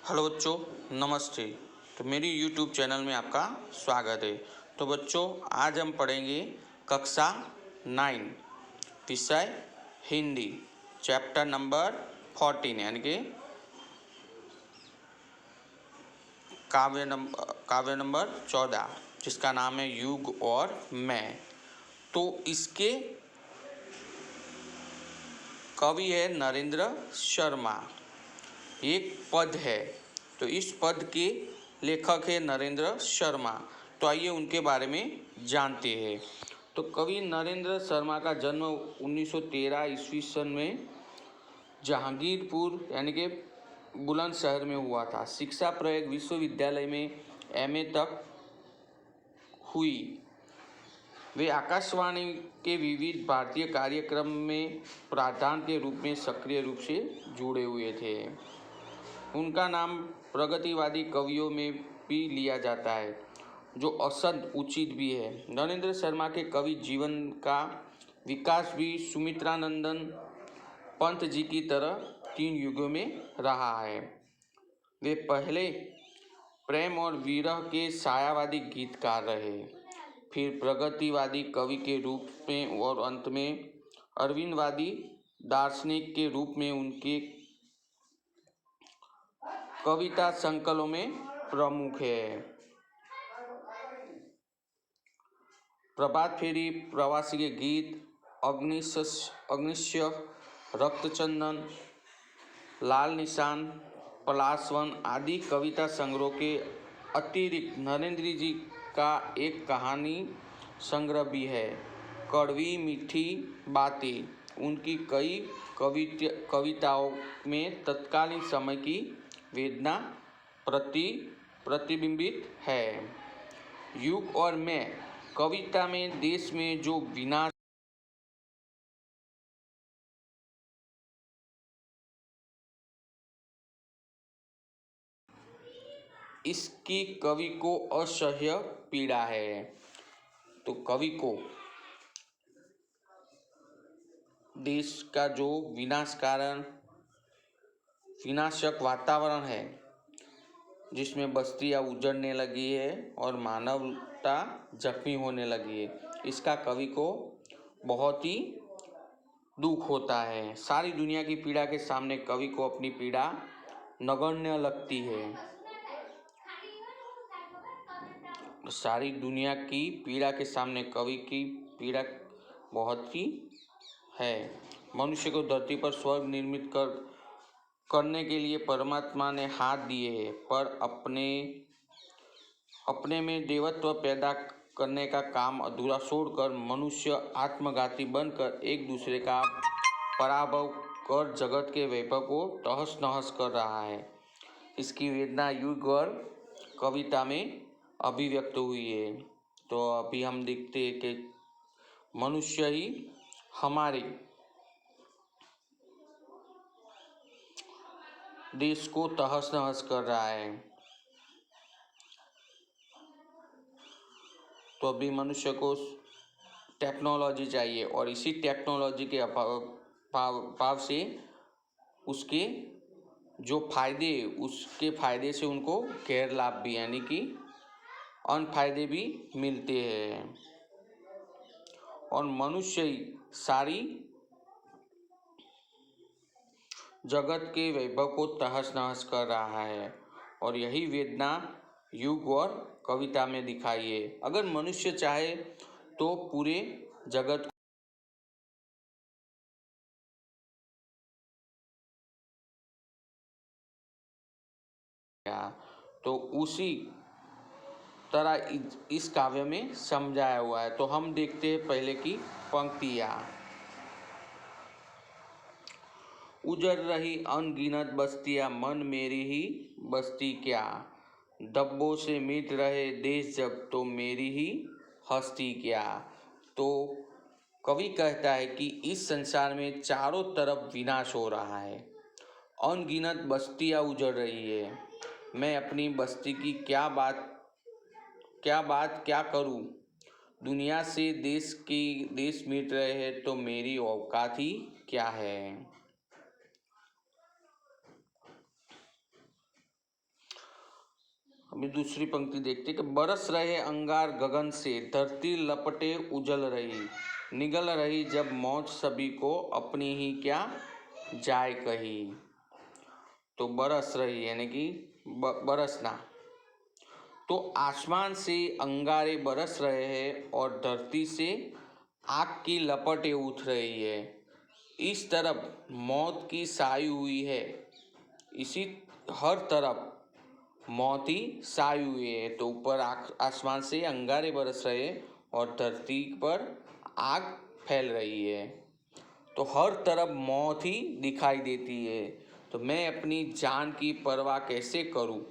Hello बच्चों, नमस्ते। तो मेरी यूट्यूब चैनल में आपका स्वागत है। तो बच्चों, आज हम पढ़ेंगे कक्षा 9 विषय हिंदी, चैप्टर नंबर 14 यानी कि काव्य नंबर 14, जिसका नाम है युग और मैं। तो इसके कवि है नरेंद्र शर्मा। एक पद है, तो इस पद के लेखक है नरेंद्र शर्मा। तो आइए उनके बारे में जानते हैं। तो कवि नरेंद्र शर्मा का जन्म 1913 ईस्वी सन में जहांगीरपुर यानी कि बुलंदशहर में हुआ था। शिक्षा प्रयाग विश्वविद्यालय में एमए तक हुई। वे आकाशवाणी के विविध भारतीय कार्यक्रम में प्रधान के रूप में सक्रिय रूप से जुड़े हुए थे। उनका नाम प्रगतिवादी कवियों में भी लिया जाता है, जो असद उचित भी है। नरेंद्र शर्मा के कवि जीवन का विकास भी सुमित्रानंदन पंत जी की तरह 3 युगों में रहा है। वे पहले प्रेम और विरह के छायावादी गीतकार रहे, फिर प्रगतिवादी कवि के रूप में और अंत में अरविंदवादी दार्शनिक के रूप में उनके कविता संकलों में प्रमुख है। प्रभात फेरी, प्रवासी के गीत, अग्निशय, रक्तचंदन, लाल निशान, पलाशवन आदि कविता संग्रह के अतिरिक्त नरेंद्र जी का एक कहानी संग्रह भी है, कड़वी मीठी बातें। उनकी कई कविताओं में तत्कालीन समय की वेदना प्रतिबिंबित है। युग और मैं कविता में देश में जो विनाश इसकी कवि को असह्य पीड़ा है। तो कवि को देश का जो विनाशक वातावरण है, जिसमें बस्तियां उजड़ने लगी है और मानवता जख्मी होने लगी है, इसका कवि को बहुत ही दुख होता है। सारी दुनिया की पीड़ा के सामने कवि को अपनी पीड़ा नगण्य लगती है। सारी दुनिया की पीड़ा के सामने कवि की पीड़ा बहुत ही है। मनुष्य को धरती पर स्वर्ग निर्मित करने के लिए परमात्मा ने हाथ दिए हैं, पर अपने में देवत्व पैदा करने का काम अधूरा छोड़कर मनुष्य आत्मघाती बनकर एक दूसरे का पराभव कर जगत के वैभव को तहस नहस कर रहा है। इसकी वेदना युग और कविता में अभिव्यक्त हुई है। तो अभी हम देखते हैं कि मनुष्य ही हमारे देश को तहस नहस कर रहा है। तो अभी मनुष्य को टेक्नोलॉजी चाहिए और इसी टेक्नोलॉजी के अभाव से उसके जो फायदे, उसके फायदे से उनको गैर लाभ भी यानी कि अनफायदे भी मिलते हैं। और मनुष्य ही सारी जगत के वैभव को तहस नहस कर रहा है और यही वेदना युग और कविता में दिखाई है। अगर मनुष्य चाहे तो पूरे जगत तो उसी तरह इस काव्य में समझाया हुआ है। तो हम देखते हैं पहले की पंक्तियाँ। उजड़ रही अनगिनत बस्तियाँ, मन मेरी ही बस्ती क्या, धब्बों से मिट रहे देश जब, तो मेरी ही हस्ती क्या। तो कवि कहता है कि इस संसार में चारों तरफ विनाश हो रहा है, अनगिनत बस्तियाँ उजड़ रही है। मैं अपनी बस्ती की क्या करूं। दुनिया से देश मिट रहे हैं, तो मेरी औकात ही क्या है। अभी दूसरी पंक्ति देखते कि बरस रहे अंगार गगन से, धरती लपटे उजल रही, निगल रही जब मौत सभी को, अपनी ही क्या जाय कही। तो बरस रही यानी कि बरसना, तो आसमान से अंगारे बरस रहे हैं और धरती से आग की लपटें उठ रही है। इस तरफ मौत की साई हुई है, इसी हर तरफ मौत ही साई हुई है। तो ऊपर आसमान से अंगारे बरस रहे और धरती पर आग फैल रही है, तो हर तरफ मौत ही दिखाई देती है। तो मैं अपनी जान की परवाह कैसे करूं।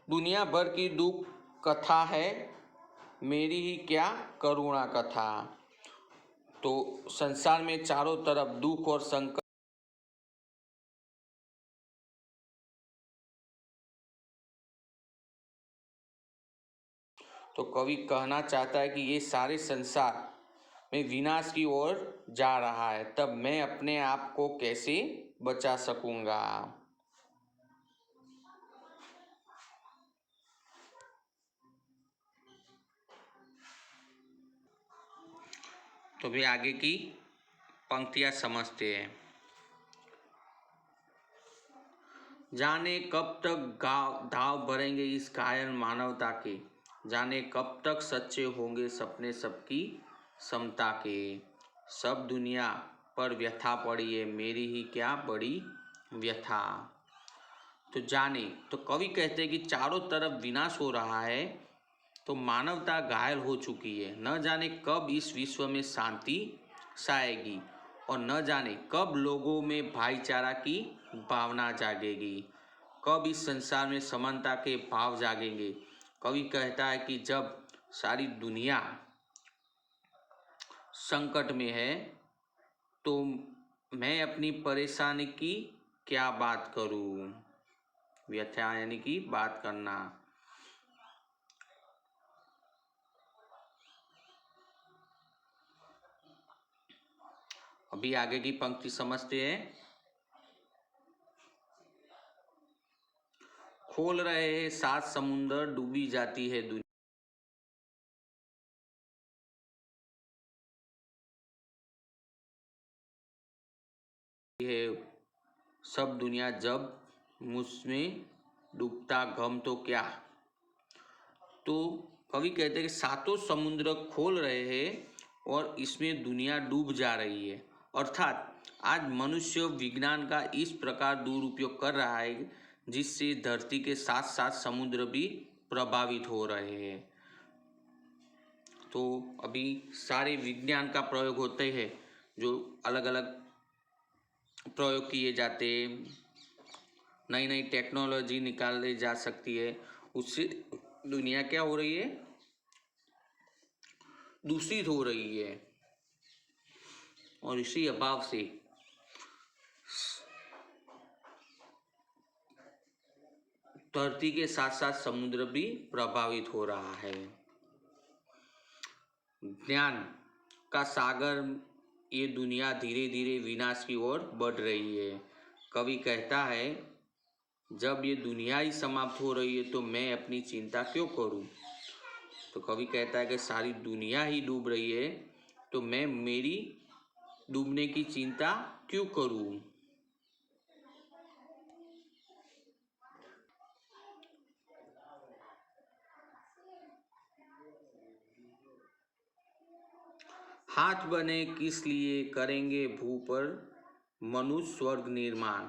दुनिया भर की दुख कथा है, मेरी ही क्या करुणा कथा। तो संसार में चारों तरफ दुख और संकट, तो कवि कहना चाहता है कि ये सारे संसार में विनाश की ओर जा रहा है, तब मैं अपने आप को कैसे बचा सकूंगा। तो भी आगे की पंक्तियां समझते हैं। जाने कब तक दाव भरेंगे इस घायल मानवता के, जाने कब तक सच्चे होंगे सपने सबकी समता के। सब दुनिया पर व्यथा पड़ी है, मेरी ही क्या बड़ी व्यथा। तो जाने, तो कवि कहते हैं कि चारों तरफ विनाश हो रहा है, तो मानवता घायल हो चुकी है। न जाने कब इस विश्व में शांति छाएगी और न जाने कब लोगों में भाईचारा की भावना जागेगी, कब इस संसार में समानता के भाव जागेंगे। कवि कहता है कि जब सारी दुनिया संकट में है, तो मैं अपनी परेशानी की क्या बात करूं। व्यथा यानी कि बात करना। अभी आगे की पंक्ति समझते हैं। खोल रहे हैं सात समुंदर, डूबी जाती है दुनिया है सब दुनिया, जब मुझमें डूबता गम तो क्या। तो कवि कहते हैं कि सातों समुद्र खोल रहे हैं और इसमें दुनिया डूब जा रही है। अर्थात आज मनुष्य विज्ञान का इस प्रकार दुरुपयोग कर रहा है जिससे धरती के साथ साथ समुद्र भी प्रभावित हो रहे हैं। तो अभी सारे विज्ञान का प्रयोग होते हैं, जो अलग अलग प्रयोग किए जाते हैं, नई नई टेक्नोलॉजी निकाली जा सकती है, उससे दुनिया क्या हो रही है, दूषित हो रही है। और इसी अभाव से धरती के साथ साथ समुद्र भी प्रभावित हो रहा है। ज्ञान का सागर, ये दुनिया धीरे धीरे विनाश की ओर बढ़ रही है। कवि कहता है जब ये दुनिया ही समाप्त हो रही है तो मैं अपनी चिंता क्यों करूं। तो कवि कहता है कि सारी दुनिया ही डूब रही है, तो मैं मेरी डूबने की चिंता क्यों करूं। हाथ बने किस लिए करेंगे भू पर मनुष्य स्वर्ग निर्माण,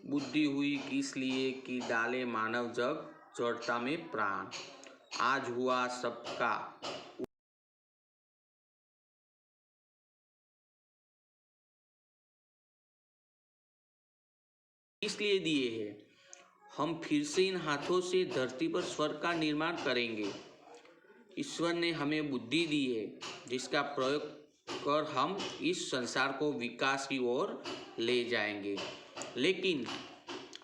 बुद्धि हुई किस लिए कि डाले मानव जग जड़ता में प्राण। आज हुआ सबका इसलिए दिए हैं, हम फिर से इन हाथों से धरती पर स्वर्ग का निर्माण करेंगे। ईश्वर ने हमें बुद्धि दी है जिसका प्रयोग कर हम इस संसार को विकास की ओर ले जाएंगे। लेकिन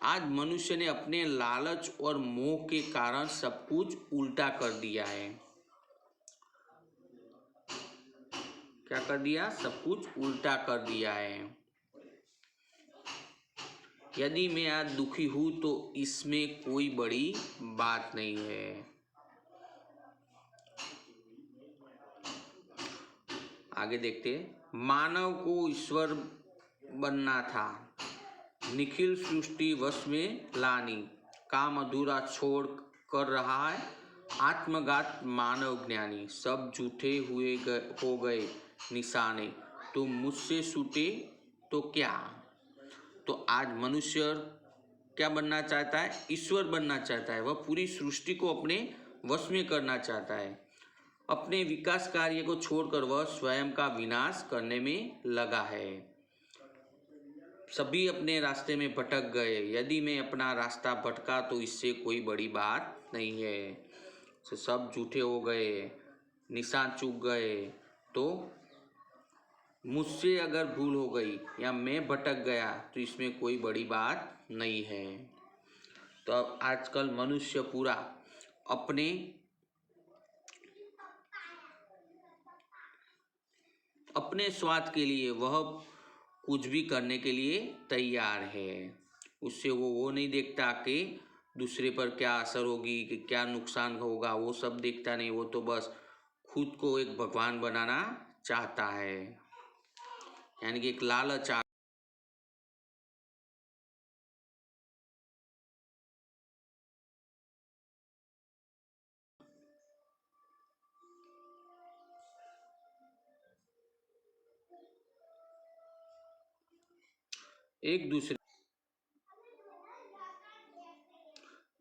आज मनुष्य ने अपने लालच और मोह के कारण सब कुछ उल्टा कर दिया है। क्या कर दिया, सब कुछ उल्टा कर दिया है। यदि मैं आज दुखी हूं तो इसमें कोई बड़ी बात नहीं है। आगे देखते हैं। मानव को ईश्वर बनना था, निखिल सृष्टि वश में लानी, काम अधूरा छोड़ कर रहा है आत्मघात मानव ज्ञानी, सब झूठे हो गए निशाने, तुम मुझसे छूटे तो क्या। तो आज मनुष्य क्या बनना चाहता है, ईश्वर बनना चाहता है। वह पूरी सृष्टि को अपने वश में करना चाहता है। अपने विकास कार्य को छोड़कर वह स्वयं का विनाश करने में लगा है। सभी अपने रास्ते में भटक गए, यदि मैं अपना रास्ता भटका तो इससे कोई बड़ी बात नहीं है। तो सब झूठे हो गए, निशान चूक गए, तो मुझसे अगर भूल हो गई या मैं भटक गया तो इसमें कोई बड़ी बात नहीं है। तो अब आजकल मनुष्य पूरा अपने स्वार्थ के लिए वह कुछ भी करने के लिए तैयार है। उससे वो नहीं देखता कि दूसरे पर क्या असर होगी, कि क्या नुकसान होगा, वो सब देखता नहीं। वो तो बस खुद को एक भगवान बनाना चाहता है, यानी कि एक लालच।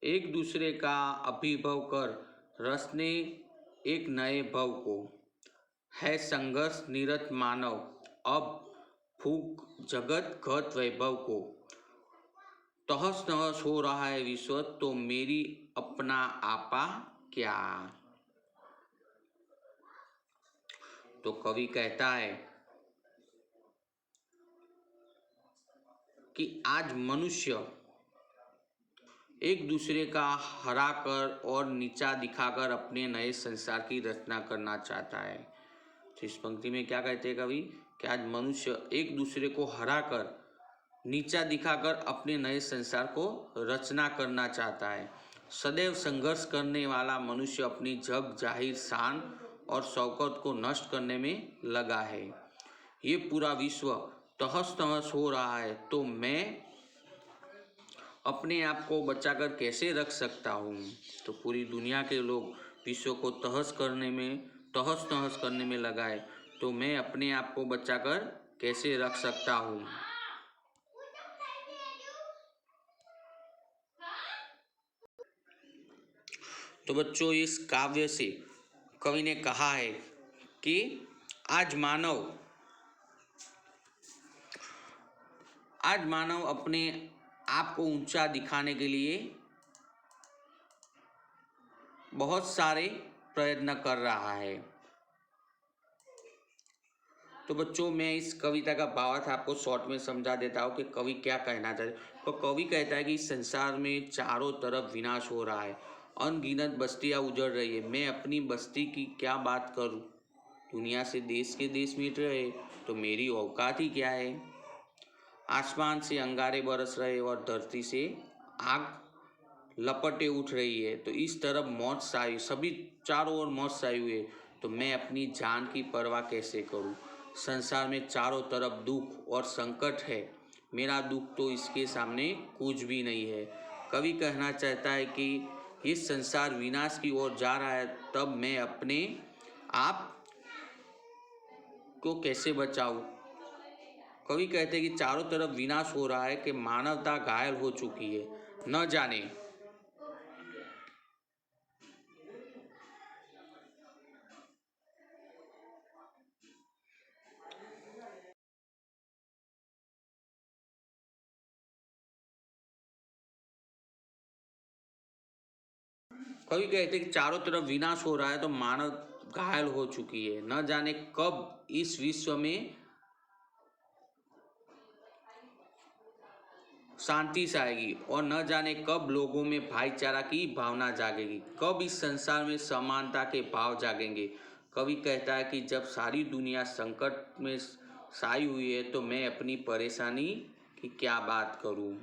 एक दूसरे का अभिभव कर रचने एक नए भव को, है संघर्ष निरत मानव अब फूक जगत घत वैभव को, तहस नहस हो रहा है विश्व तो मेरी अपना आपा क्या। तो कवि कहता है कि आज मनुष्य एक दूसरे का हराकर और नीचा दिखाकर अपने नए संसार की रचना करना चाहता है। तो इस पंक्ति में क्या कहते हैं कवि, कि आज मनुष्य एक दूसरे को हराकर नीचा दिखाकर अपने नए संसार को रचना करना चाहता है। सदैव संघर्ष करने वाला मनुष्य अपनी जग जाहिर शान और शौकत को नष्ट करने में लगा है। ये पूरा विश्व तहस नहस हो रहा है तो मैं अपने आप को बचाकर कैसे रख सकता हूँ। तो पूरी दुनिया के लोग विश्व को तहस नहस करने में लगा है, तो मैं अपने आप को बचाकर कैसे रख सकता हूँ। तो बच्चों, इस काव्य से कवि ने कहा है कि आज मानव अपने आप को ऊंचा दिखाने के लिए बहुत सारे प्रयत्न कर रहा है। तो बच्चों, मैं इस कविता का भावार्थ आपको शॉर्ट में समझा देता हूँ कि कवि क्या कहना चाहते हैं। तो कवि कहता है कि इस संसार में चारों तरफ विनाश हो रहा है, अनगिनत बस्तियाँ उजड़ रही है, मैं अपनी बस्ती की क्या बात करूँ। दुनिया से देश के देश मिट रहे तो मेरी औकात ही क्या है। आसमान से अंगारे बरस रहे और धरती से आग लपटें उठ रही है, तो इस तरफ मौत छाई, सभी चारों ओर मौत छाई हुई है, तो मैं अपनी जान की परवाह कैसे करूं। संसार में चारों तरफ दुख और संकट है, मेरा दुख तो इसके सामने कुछ भी नहीं है। कवि कहना चाहता है कि ये संसार विनाश की ओर जा रहा है, तब मैं अपने आप को कैसे बचाऊं। कवि कहते हैं कि चारों तरफ विनाश हो रहा है, कि मानवता घायल हो चुकी है, न जाने कवि कहते हैं कि चारों तरफ विनाश हो रहा है तो मानव घायल हो चुकी है, न जाने कब इस विश्व में शांति से आएगी और न जाने कब लोगों में भाईचारा की भावना जागेगी, कब इस संसार में समानता के भाव जागेंगे। कवि कहता है कि जब सारी दुनिया संकट में साई हुई है तो मैं अपनी परेशानी की क्या बात करूं।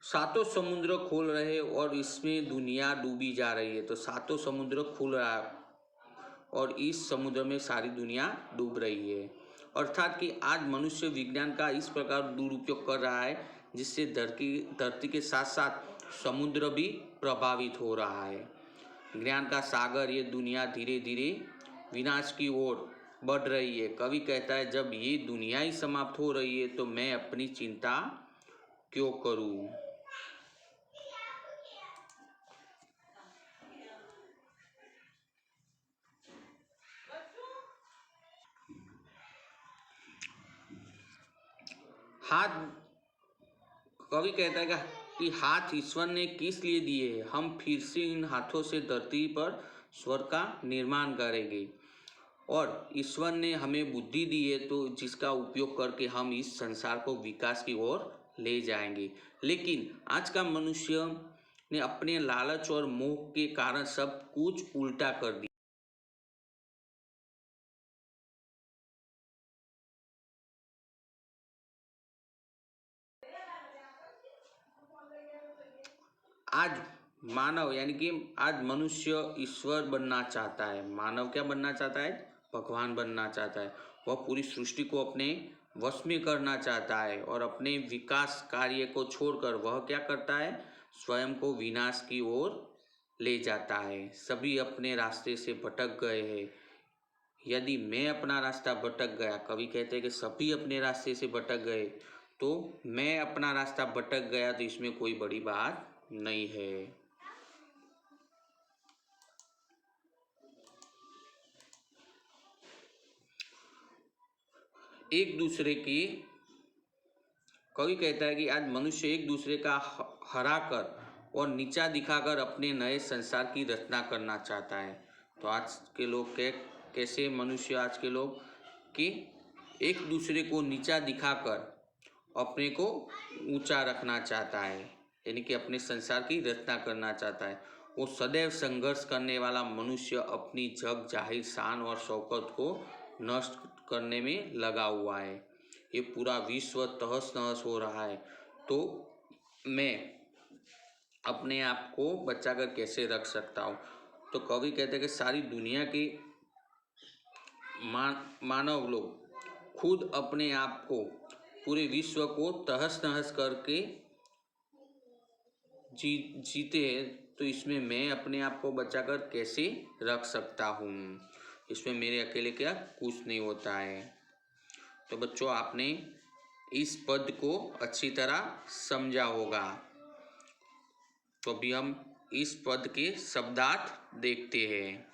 सातों समुद्र खोल रहे और इसमें दुनिया डूबी जा रही है। तो सातों समुद्र खुल रहा है और इस समुद्र में सारी दुनिया डूब रही है। अर्थात कि आज मनुष्य विज्ञान का इस प्रकार दुरुपयोग कर रहा है जिससे धरती के साथ साथ समुद्र भी प्रभावित हो रहा है। ज्ञान का सागर ये दुनिया धीरे धीरे विनाश की ओर बढ़ रही है। कवि कहता है जब ये दुनिया ही समाप्त हो रही है तो मैं अपनी चिंता क्यों करूं। हाथ, कवि कहता है कि हाथ ईश्वर ने किस लिए दिए, हम फिर से इन हाथों से धरती पर स्वर्ग का निर्माण करेंगे। और ईश्वर ने हमें बुद्धि दी है तो जिसका उपयोग करके हम इस संसार को विकास की ओर ले जाएंगे। लेकिन आज का मनुष्य ने अपने लालच और मोह के कारण सब कुछ उल्टा कर दिया। आज मानव यानी कि आज मनुष्य ईश्वर बनना चाहता है। मानव क्या बनना चाहता है, भगवान बनना चाहता है। वह पूरी सृष्टि को अपने वश में करना चाहता है और अपने विकास कार्य को छोड़कर वह क्या करता है, स्वयं को विनाश की ओर ले जाता है। सभी अपने रास्ते से भटक गए हैं। यदि मैं अपना रास्ता भटक गया, कवि कहते हैं कि सभी अपने रास्ते से भटक गए, तो मैं अपना रास्ता भटक गया तो इसमें कोई बड़ी बात नहीं है। एक दूसरे की, कवि कहता है कि आज मनुष्य एक दूसरे का हरा कर और नीचा दिखाकर अपने नए संसार की रचना करना चाहता है। तो आज के लोग कैसे मनुष्य, आज के लोग कि एक दूसरे को नीचा दिखाकर अपने को ऊंचा रखना चाहता है, यानी कि अपने संसार की रचना करना चाहता है। वो सदैव संघर्ष करने वाला मनुष्य अपनी जग जाहिर शान और शौकत को नष्ट करने में लगा हुआ है। ये पूरा विश्व तहस नहस हो रहा है, तो मैं अपने आप को बचाकर कैसे रख सकता हूँ। तो कवि कहते हैं कि सारी दुनिया के मानव लोग खुद अपने आप को, पूरे विश्व को तहस नहस करके जीते हैं, तो इसमें मैं अपने आप को बचाकर कैसे रख सकता हूँ। इसमें मेरे अकेले क्या कुछ नहीं होता है। तो बच्चों, आपने इस पद को अच्छी तरह समझा होगा। तो अभी हम इस पद के शब्दार्थ देखते हैं।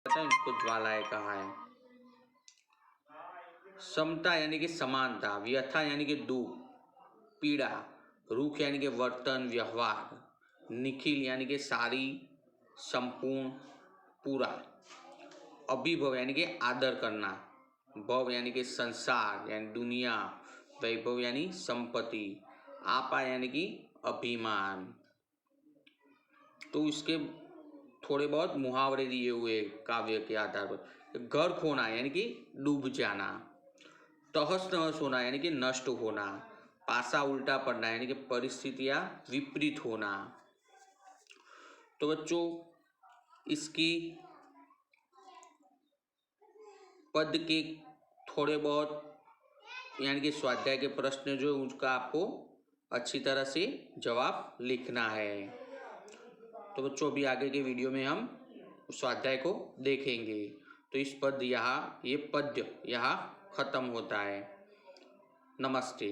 इसको ज्वालाएं कहा है। समता यानी कि समानता, व्यथा यानी कि दुख, पीड़ा, रुख यानी कि वर्तन व्यवहार, निखिल यानी कि सारी, संपूर्ण, पूरा, अभिभव यानी कि आदर करना, भव यानी कि संसार यानी दुनिया, वैभव यानी संपत्ति, आपा यानी कि अभिमान। तो इसके थोड़े बहुत मुहावरे दिए हुए काव्य के आधार पर। घर खोना यानी कि डूब जाना, तहस नहस होना यानी कि नष्ट होना, पासा उल्टा पड़ना यानी कि परिस्थितियां विपरीत होना। तो बच्चों, इसकी पद के थोड़े बहुत यानी कि स्वाध्याय के प्रश्न जो उसका आपको अच्छी तरह से जवाब लिखना है। तो बच्चों, अभी आगे के वीडियो में हम स्वाध्याय को देखेंगे। तो इस पद ये पद्य यहाँ खत्म होता है। नमस्ते।